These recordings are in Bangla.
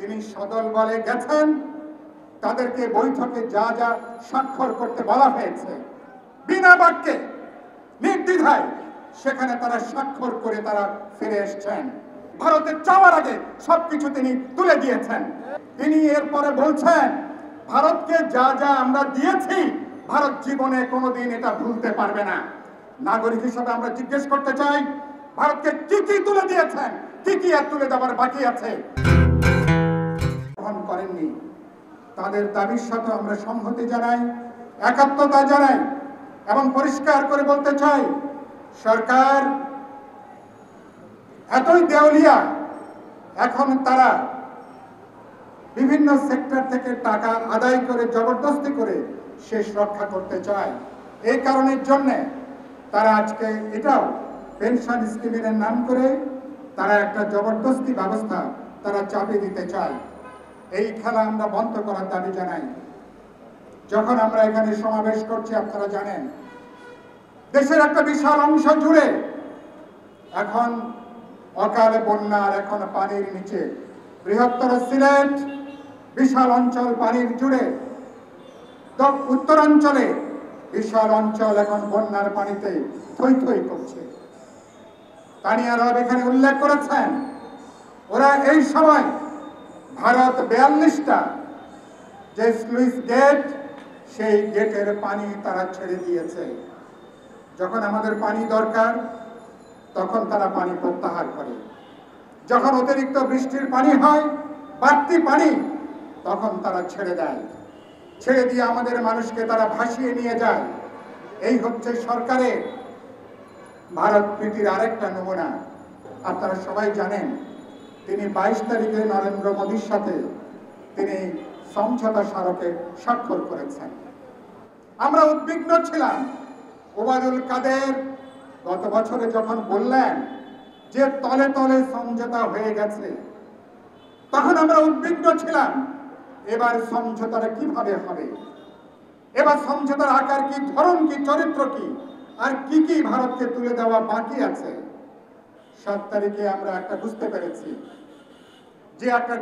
তিনি সদল বলে গেছেন, তাদেরকে বৈঠকে যা যা স্বাক্ষর করতে বলা হয়েছে বিনা বাক্যে নির্দ্বিধায় সেখানে তারা স্বাক্ষর করে তারা ফিরে এসেছেন। ভারতের যাওয়ার আগে সবকিছু তিনি তুলে দিয়েছেন। তিনি এরপরে বলছেন, ভারতকে যা যা আমরা দিয়েছি ভারত জীবনে কোনোদিন এটা ভুলতে পারবে না। নাগরিক হিসেবে আমরা জিজ্ঞেস করতে চাই, ভারতকে কি কি তুলে দিয়েছেন, কি কি আর তুলে দেওয়ার বাকি আছে? গ্রহণ করেননি, তাদের দাবির সাথে আমরা সংহতি জানাই, একাত্মতা জানাই এবং পরিষ্কার করে বলতে চাই, সরকার এতই দেউলিয়া, এখন তারা বিভিন্ন সেক্টর থেকে টাকা আদায় করে জবরদস্তি করে শেষ রক্ষা করতে চায়। এই কারণের জন্য তারা আজকে এটাও পেনশন স্কিমের নাম করে তারা একটা জবরদস্তি ব্যবস্থা তারা চাপিয়ে দিতে চায়। এই খেলা আমরা বন্ধ করার দাবি জানাই। যখন আমরা এখানে সমাবেশ করছি, আপনারা জানেন দেশের একটা বিশাল অংশ জুড়ে এখন অকাল বন্যার, এখন পানির নিচে। বৃহত্তর সিলেট বিশাল অঞ্চল পানির জুড়ে, উত্তরাঞ্চলে বিশাল অঞ্চল এখন বন্যার পানিতে থই থই করছে। তানিয়া রব এখানে উল্লেখ করেছেন, ওরা এই সময় ভারত 42টা যে স্লুইস গেট, সেই গেটের পানি তারা ছেড়ে দিয়েছে। যখন আমাদের পানি দরকার তখন তারা পানি প্রত্যাহার করে, যখন অতিরিক্ত বৃষ্টির পানি হয়, বাড়তি পানি, তখন তারা ছেড়ে দেয়। ছেড়ে দিয়ে আমাদের মানুষকে তারা ভাসিয়ে নিয়ে যায়। এই হচ্ছে সরকারের ভারত প্রীতির আরেকটা নমুনা। আপনারা সবাই জানেন, তিনি 22 তারিখে নরেন্দ্র মোদীর সাথে তিনি সমঝোতা স্মারকে স্বাক্ষর করেছেন। আমরা উদ্বিগ্ন ছিলাম। ওবায়দুল কাদের গত বছরে যখন বললেন যে তলে তলে সমঝোতা হয়ে গেছে, তখন আমরা উদ্বিগ্ন ছিলাম, এবার সমঝোতাটা কিভাবে হবে, এবার সমঝোতার আকার কি, ধরন কি, চরিত্র কি, আর কি কি ভারতকে তুলে দেওয়া বাকি আছে। 7 তারিখে আমরা একটা বুঝতে পেরেছি যে একটা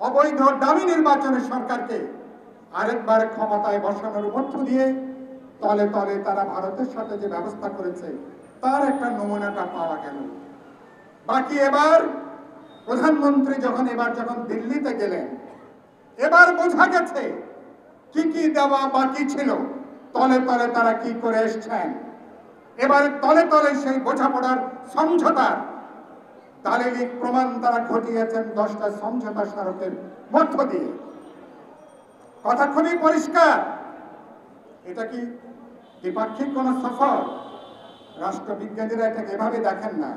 অবৈধ দামি নির্বাচনের সরকারকে আরেকবার ক্ষমতায় বসানোর মধ্য দিয়ে তলে তলে তারা ভারতের সাথে যে ব্যবস্থা করেছে তার একটা নমুনাটা পাওয়া গেল। বাকি এবার প্রধানমন্ত্রী যখন দিল্লিতে গেলেন, এবার বোঝা গেছে কি কি দেওয়া বাকি ছিল, তলে তলে তারা কি করে এসছেন। এবার তলে তলে সেই বোঝাপড়ার সমঝোতার দালিলিক প্রমাণ তারা ঘটিয়েছেন 10টা সমঝোতা স্মারকের মধ্য দিয়ে। কথা খুবই পরিষ্কার, এটা কি দ্বিপাক্ষিক কোন সফর? রাষ্ট্রবিজ্ঞানীরা এটাকে এভাবে দেখেন না।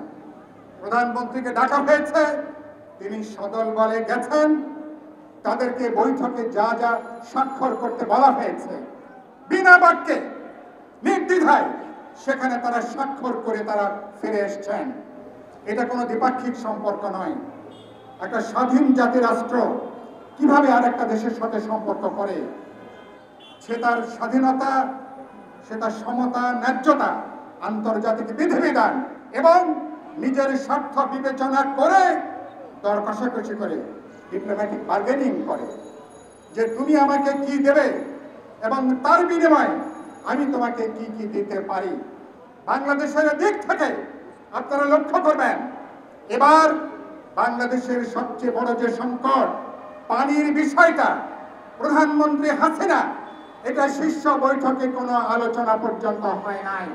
প্রধানমন্ত্রীকে ডাকা হয়েছে, তিনি সদল বলে গেছেন, তাদেরকে বৈঠকে যা যা স্বাক্ষর করতে বলা হয়েছে বিনা বাক্যে নির্দ্বিধায় সেখানে তারা স্বাক্ষর করে তারা ফিরে এসেছেন। এটা কোনো দ্বিপাক্ষিক সম্পর্ক নয়। একটা স্বাধীন জাতি রাষ্ট্র কিভাবে আর একটা দেশের সাথে সম্পর্ক করে? সে তার স্বাধীনতা, সে তার সমতা, ন্যায্যতা, আন্তর্জাতিক বিধিবিধান এবং নিজের স্বার্থ বিবেচনা করে দর কষাকষি করে, ডিপ্লোম্যাটিক বার্গেনিং করে, যে তুমি আমাকে কি দেবে এবং তার বিনিময়ে আমি তোমাকে কি কি দিতে পারি। বাংলাদেশের দিক থেকে আপনারা লক্ষ্য করবেন, এবার বাংলাদেশের সবচেয়ে বড় যে সংকট পানির বিষয়টা, প্রধানমন্ত্রী হাসিনা এটা শীর্ষ বৈঠকে কোনো আলোচনা পর্যন্ত হয় নাই।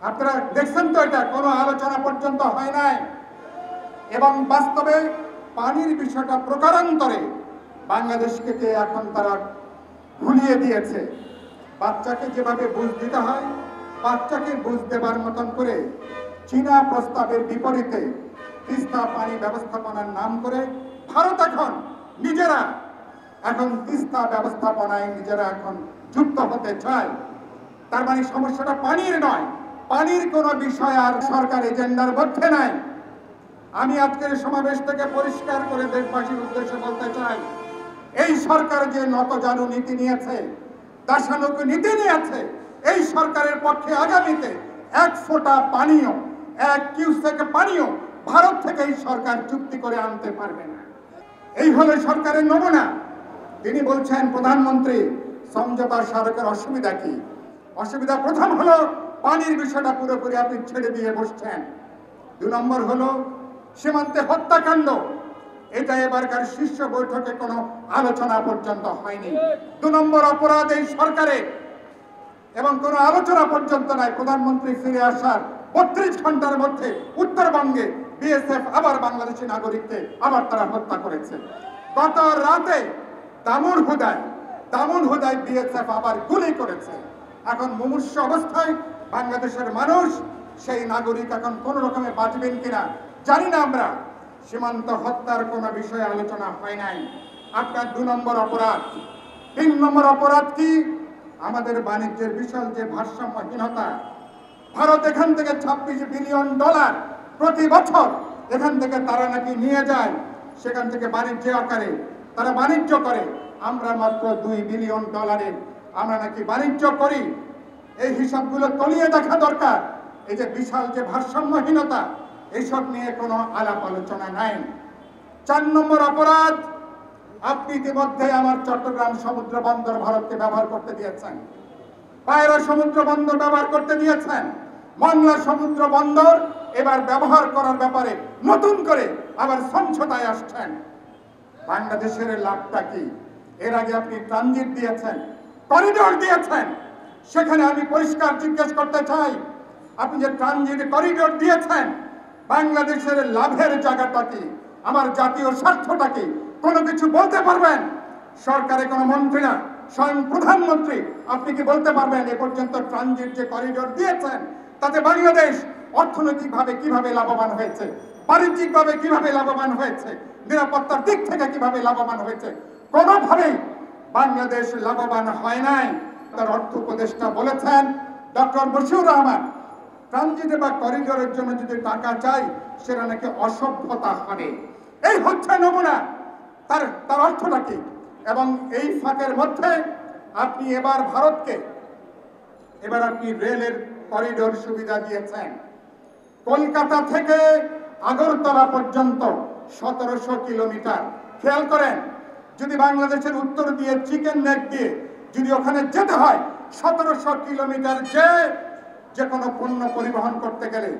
আপনারা দেখছেন তো, এটা কোনো আলোচনা পর্যন্ত হয় নাই। এবং বাস্তবে পানির বিষয়টা প্রকারান্তরে বাংলাদেশকে এখন তারা ভুলিয়ে দিয়েছে। বাচ্চাকে যেভাবে বুঝ দিতে হয়, বাচ্চাকে বুঝ দেবার মতন করে চীনা প্রস্তাবের বিপরীতে তিস্তা পানি ব্যবস্থাপনার নাম করে ভারত এখন নিজেরা তিস্তা ব্যবস্থাপনায় নিজেরা এখন যুক্ত হতে চায়। তার মানে সমস্যাটা পানির নয়, পানির কোনো বিষয় আর সরকার এজেন্ডার মধ্যে নাই। আমি আজকের সমাবেশ থেকে পরিষ্কার করে দেশবাসীর উদ্দেশ্যে বলতে চাই, এই সরকার যে নতজানু নীতি নিয়েছে, দাসানুক নীতি নিয়েছে, এই সরকারের পক্ষে আগামীতে 1 ফোঁটা পানীয়, 1 কিউসেক পানীয় ভারত থেকে এই সরকার চুক্তি করে আনতে পারবে না। এই হলো সরকারের নমুনা। তিনি বলছেন প্রধানমন্ত্রী সমঝোতা স্মারকের অসুবিধা কি? অসুবিধা প্রথম হলো পানির বিষয়টা পুরোপুরি আপনি ছেড়ে দিয়ে বসছেন। 2 নম্বর হলো সীমান্তে হত্যাকাণ্ড, এটা এবারকার শীর্ষ বৈঠকে কোনো আলোচনা পর্যন্ত হয়নি। 2 নম্বর অপরাধ এই সরকারের, এবং কোনো আলোচনা পর্যন্ত নাই। প্রধানমন্ত্রী ফিরে আসার 32 ঘন্টার মধ্যে উত্তরবঙ্গে বিএসএফ আবার বাংলাদেশি নাগরিককে আবার তারা হত্যা করেছে। গত রাতে দামুনহুদায় বিএসএফ আবার গুলি করেছে। এখন মুমূর্ষু অবস্থায় বাংলাদেশের মানুষ, সেই নাগরিক এখন কোন রকমে বাঁচবেন কিনা জানি না আমরা। সীমান্ত হত্যার কোনো বিষয়ে আলোচনা হয় নাই। আপনার 2 নম্বর অপরাধ। 3 নম্বর অপরাধ কি? আমাদের বাণিজ্যের বিশাল যে ভারসাম্যহীনতা। ভারত এখান থেকে $26 বিলিয়ন প্রতি বছর এখান থেকে তারা নাকি নিয়ে যায়, সেখান থেকে বাণিজ্য আকারে তারা বাণিজ্য করে। আমরা মাত্র $2 বিলিয়ন আমরা নাকি বাণিজ্য করি। এই হিসাবগুলো তলিয়ে দেখা দরকার। এই যে বিশাল যে ভারসাম্যহীনতা, এইসব নিয়ে কোনো আলাপ আলোচনা নাই। 4 নম্বর অপরাধ, আপনি ইতিমধ্যে আমার চট্টগ্রাম সমুদ্র বন্দর ভারতকে ব্যবহার করতে দিয়েছেন, পায়রা সমুদ্র বন্দর ব্যবহার করতে দিয়েছেন, মংলা সমুদ্র বন্দর এবার ব্যবহার করার ব্যাপারে নতুন করে আবার সমঝোতায় আসছেন। বাংলাদেশের লাভটা কি? এর আগে আপনি ট্রানজিট দিয়েছেন, করিডোর দিয়েছেন। সেখানে আমি পরিষ্কার জিজ্ঞেস করতে চাই, আপনি যে ট্রানজিট করিডোর দিয়েছেন, বাংলাদেশের লাভের জায়গাটা কি? আমার জাতীয় স্বার্থটা কি? কোনো কিছু বলতে পারবেন? সরকারে কোনো মন্ত্রী না, স্বয়ং প্রধানমন্ত্রী, আপনি কি বলতে পারবেন এ পর্যন্ত ট্রানজিট যে করিডোর দিয়েছেন তাতে বাংলাদেশ অর্থনৈতিকভাবে কিভাবে লাভবান হয়েছে, বাণিজ্যিকভাবে কিভাবে লাভবান হয়েছে, নিরাপত্তার দিক থেকে কিভাবে লাভবান হয়েছে? কোনোভাবেই বাংলাদেশ লাভবান হয় নাই। তার অর্থ উপদেষ্টা বলেছেন, ডক্টর বশিউর রহমান, ট্রানজিটে বা করিডোরের জন্য যদি টাকা চাই সেটা নাকি অসভ্যতা হবে। এই হচ্ছে নমুনা। তার অর্থটা কি? এবং এই ফাঁকের মধ্যে আপনি আপনি রেলের করিডোর সুবিধা দিয়েছেন। কলকাতা থেকে আগরতলা পর্যন্ত 1700 কিলোমিটার। খেয়াল করেন, যদি বাংলাদেশের উত্তর দিয়ে চিকেন নেক দিয়ে যদি ওখানে যেতে হয় 1700 কিলোমিটার, যে কোনো পণ্য পরিবহন করতে গেলে,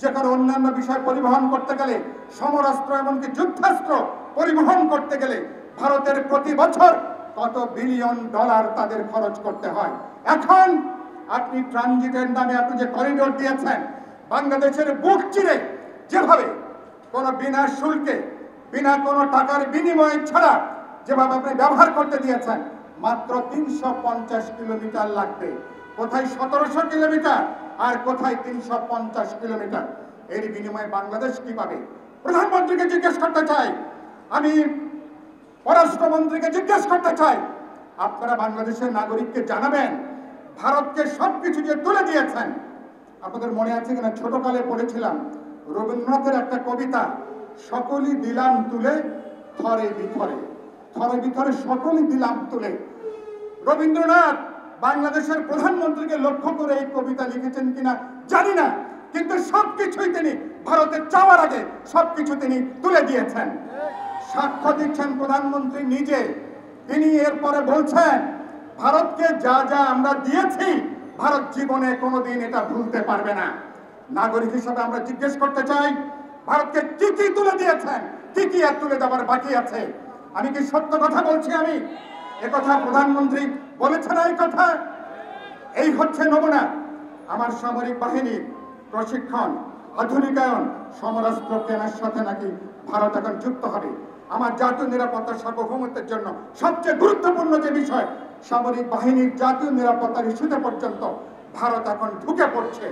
যে কোনো অন্যান্য বিষয় পরিবহন করতে গেলে, সমরাস্ত্র এমনকি যুদ্ধাস্ত্র পরিবহন করতে গেলে ভারতের প্রতি বছর কত বিলিয়ন ডলার তাদের খরচ করতে হয়। এখন আপনি ট্রানজিটের নামে আপনি যে করিডোর দিয়েছেন, বাংলাদেশের বুক চিরে যেভাবে কোনো বিনা শুল্কে, বিনা কোনো টাকার বিনিময় ছাড়া যেভাবে আপনি ব্যবহার করতে দিয়েছেন, মাত্র 350 কিলোমিটার লাগবে। কোথায় 1700 কিলোমিটার আর কোথায় 350 কিলোমিটার? এর বিনিময়ে বাংলাদেশ কি পাবে? প্রধানমন্ত্রীকে জিজ্ঞেস করতে চাই, আমি পররাষ্ট্রমন্ত্রীকে জিজ্ঞেস করতে চাই, আপনারা বাংলাদেশের নাগরিককে জানাবেন ভারতকে সবকিছু যে তুলে দিয়েছেন। আপনাদের মনে আছে কিনা, ছোটকালে পড়েছিলাম রবীন্দ্রনাথের একটা কবিতা, সকলই দিলাম তুলে থরে বিথরে, থরে বিথরে সকলই দিলাম তুলে। রবীন্দ্রনাথ বাংলাদেশের প্রধানমন্ত্রীকে লক্ষ্য করে এই কবিতা লিখেছেন কিনা জানি না, কিন্তু সবকিছুই তিনি ভারতের চাওয়ার আগে সবকিছু তিনি তুলে দিয়েছেন। সাক্ষ্য দিচ্ছেন প্রধানমন্ত্রী নিজে। তিনি এরপরে বলছেন, ভারতকে যা যা আমরা দিয়েছি ভারত জীবনে কোনোদিন এটা ভুলতে পারবে না। নাগরিক হিসেবে আমরা জিজ্ঞেস করতে চাই, ভারতকে কি কি তুলে দিয়েছেন, কি কি আর তুলে দেওয়ার বাকি আছে? আমি কি সত্য কথা বলছি? আমি একথা প্রধানমন্ত্রী বলেছেন। এই কথা, এই হচ্ছে নমুনা। আমার সামরিক বাহিনীর প্রশিক্ষণ, আধুনিকায়ন, সমরাস্ত্র কেনার সাথে নাকি ভারত এখন যুক্ত হবে। আমার জাতীয় নিরাপত্তা সার্বভৌমত্বের জন্য সবচেয়ে গুরুত্বপূর্ণ যে বিষয়, সামরিক বাহিনীর জাতীয় নিরাপত্তার ইস্যুতে পর্যন্ত ভারত এখন ঢুকে পড়ছে।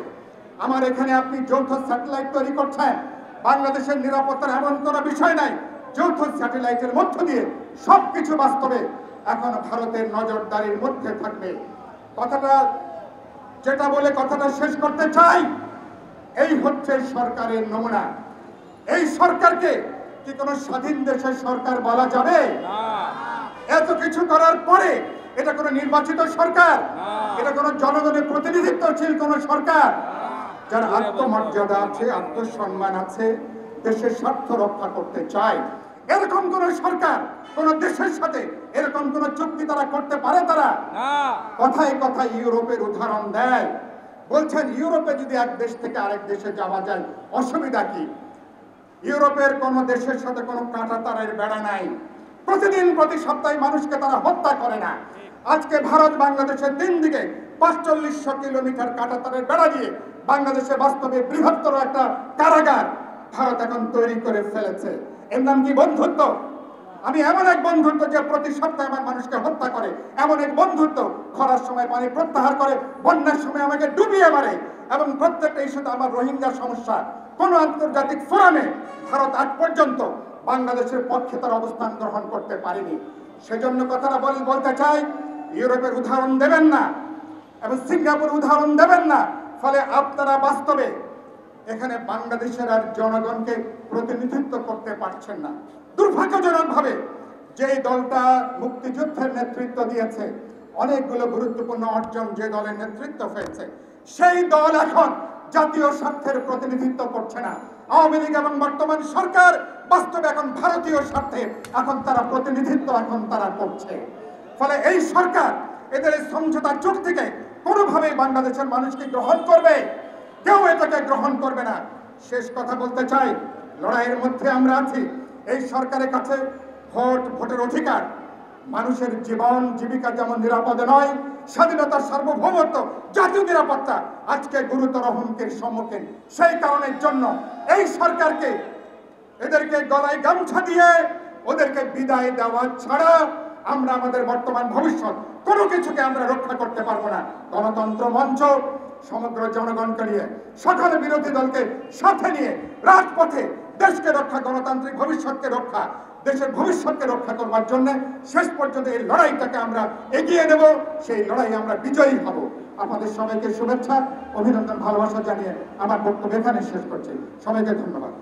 আমার এখানে আপনি যৌথ স্যাটেলাইট তৈরি করছেন, বাংলাদেশের নিরাপত্তার এমন কোনো বিষয় নাই, যৌথ স্যাটেলাইটের মধ্য দিয়ে সবকিছু বাস্তবে এখন ভারতের নজরদারির মধ্যে থাকবে। যেটা বলে কথাটা শেষ করতে চাই, এই হচ্ছে সরকারের নমুনা। এই সরকারকে কি কোনো স্বাধীন দেশের সরকার বলা যাবে? এত কিছু করার পরে এটা কোনো নির্বাচিত সরকার, এটা কোনো জনগণের প্রতিনিধিত্বশীল কোনো সরকার, যার আত্মমর্যাদা আছে, আত্মসম্মান আছে, দেশের স্বার্থ রক্ষা করতে চায়। এরকম কোন সরকার কোন দেশের সাথে এরকম কোন চুক্তি তারা করতে পারে? তারা কথায় কথায় ইউরোপের উদাহরণ দেয়, বলছেন ইউরোপে যদি এক দেশ থেকে আরেক দেশে যাওয়া যায় অসুবিধা কি? ইউরোপের কোন দেশের সাথে কোনো কাঁটাতারের বেড়া নাই, প্রতিদিন প্রতি সপ্তাহে মানুষকে তারা হত্যা করে না। আজকে ভারত বাংলাদেশের তিন দিকে ৪৫০০ কিলোমিটার কাঁটাতারের বেড়া দিয়ে বাংলাদেশে বাস্তবে বৃহত্তর একটা কারাগার ভারত এখন তৈরি করে ফেলেছে। এর নাম কি বন্ধুত্ব? আমি এমন এক বন্ধুত্ব যে প্রতি সপ্তাহে আমার মানুষকে হত্যা করে, এমন এক বন্ধুত্ব খরার সময় পানি প্রত্যাহার করে, বন্যার সময় আমাকে ডুবিয়ে মারে, এবং প্রত্যেকটা ইস্যুতে আমার রোহিঙ্গা সমস্যা কোন আন্তর্জাতিক ফোরামে ভারত আজ পর্যন্ত বাংলাদেশের পক্ষে তার অবস্থান গ্রহণ করতে পারেনি। সেজন্য কথাটা বলতে চাই, ইউরোপের উদাহরণ দেবেন না এবং সিঙ্গাপুর উদাহরণ দেবেন না, ফলে আপনারা বাস্তবে এখানে বাংলাদেশের আর জনগণকে প্রতিনিধিত্ব করতে পারছেন না। দুর্ভাগ্যজনকভাবে যেই দলটা মুক্তিযুদ্ধের নেতৃত্ব দিয়েছে, অনেকগুলো গুরুত্বপূর্ণ অর্জন যে দলের নেতৃত্ব হয়েছে, সেই দল এখন জাতীয় স্বার্থের প্রতিনিধিত্ব করছে না। আওয়ামী লীগ এবং বর্তমান সরকার বাস্তবে এখন ভারতীয় স্বার্থে এখন তারা প্রতিনিধিত্ব এখন তারা করছে। ফলে এই সরকার এদের এই সমঝোতা চুক্তিকে কোনোভাবেই বাংলাদেশের মানুষকে গ্রহণ করবে, কেউ এটাকে গ্রহণ করবে না। শেষ কথা বলতে চাই, লড়াইয়ের মধ্যে আমরা আছি। এই সরকারের কাছে ভোটের অধিকার, মানুষের জীবন জীবিকা যেমন নিরাপদে নয়, স্বাধীনতার সার্বভৌমত্ব, জাতীয় নিরাপত্তা আজকে গুরুতর হুমকির সম্মুখীন। সেই কারণের জন্য এই সরকারকে এদেরকে গলায় গামছা দিয়ে ওদেরকে বিদায় দেওয়া ছাড়া আমরা আমাদের বর্তমান ভবিষ্যৎ কোনো কিছুকে আমরা রক্ষা করতে পারবো না। গণতন্ত্র মঞ্চ সমগ্র জনগণকে নিয়ে, সকল বিরোধী দলকে সাথে নিয়ে রাজপথে দেশকে রক্ষা, গণতান্ত্রিক ভবিষ্যৎকে রক্ষা, দেশের ভবিষ্যৎকে রক্ষা করবার জন্য শেষ পর্যন্ত এই লড়াইটাকে আমরা এগিয়ে নেব। সেই লড়াই আমরা বিজয়ী হব। আপনাদের সবাইকে শুভেচ্ছা, অভিনন্দন, ভালোবাসা জানিয়ে আমার বক্তব্য এখানে শেষ করছি। সবাইকে ধন্যবাদ।